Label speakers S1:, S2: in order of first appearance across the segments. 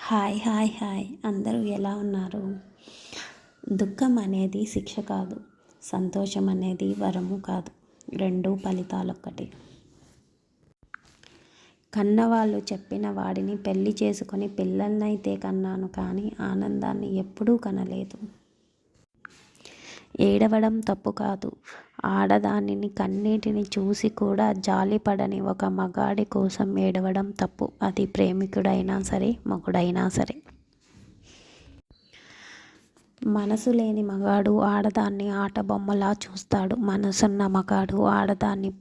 S1: Hi hi hi అందరూ ఎలా ఉన్నారు? దుఃఖం అనేది శిక్ష కాదు, సంతోషం అనేది వరము కాదు, రెండు ఫలితాలొక్కటి. కన్నవాళ్ళు చెప్పిన వాడిని పెళ్లి చేసుకొని పిల్లలనైతే కన్నాను కానీ ఆనందాన్ని ఎప్పుడూ కనలేదు. ఏడవడం తప్పు కాదు. ఆడదానిని కన్నీటిని చూసి కూడా జాలిపడని ఒక మగాడి కోసం ఏడవడం తప్పు. అది ప్రేమికుడైనా సరే, మొగుడైనా సరే. మనసు లేని మగాడు ఆడదాన్ని ఆటబొమ్మలా చూస్తాడు. మనసున్న మగాడు ఆడదాన్ని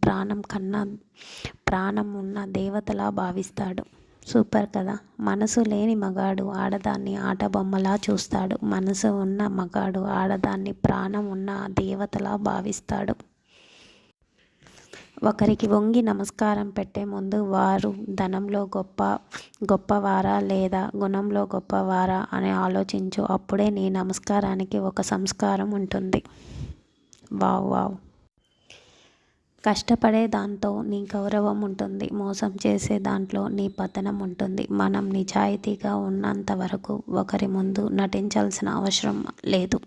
S1: ప్రాణం ఉన్న దేవతలా భావిస్తాడు. సూపర్ కదా. మనసు లేని మగాడు ఆడదాన్ని ఆటబొమ్మలా చూస్తాడు. మనసు ఉన్న మగాడు ఆడదాన్ని ప్రాణం ఉన్న దేవతలా భావిస్తాడు. ఒకరికి వంగి నమస్కారం పెట్టే ముందు వారు ధనంలో గొప్పవారా లేదా గుణంలో గొప్పవారా అని ఆలోచించు. అప్పుడే నీ నమస్కారానికి ఒక సంస్కారం ఉంటుంది. Wow wow. కష్టపడే దాంతో నీ గౌరవం ఉంటుంది. మోసం చేసే దాంట్లో నీ పతనం ఉంటుంది. మనం నిజాయితీగా ఉన్నంత వరకు ఒకరి ముందు నటించాల్సిన అవసరం లేదు.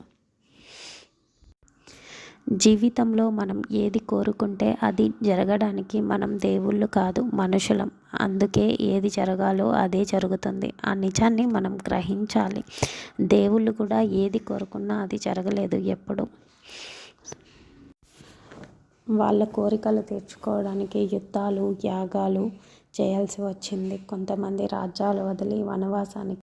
S1: జీవితంలో మనం ఏది కోరుకుంటే అది జరగడానికి మనం దేవుళ్ళు కాదు, మనుషులం. అందుకే ఏది జరగాలో అదే జరుగుతుంది. ఆ నిజాన్ని మనం గ్రహించాలి. దేవుళ్ళు కూడా ఏది కోరుకున్నా అది జరగలేదు ఎప్పుడు. వాళ్ళ కోరికలు తీర్చుకోవడానికి యుద్ధాలు, యాగాలు చేయాల్సి వచ్చింది. కొంతమంది రాజ్యాలు వదిలి వనవాసానికి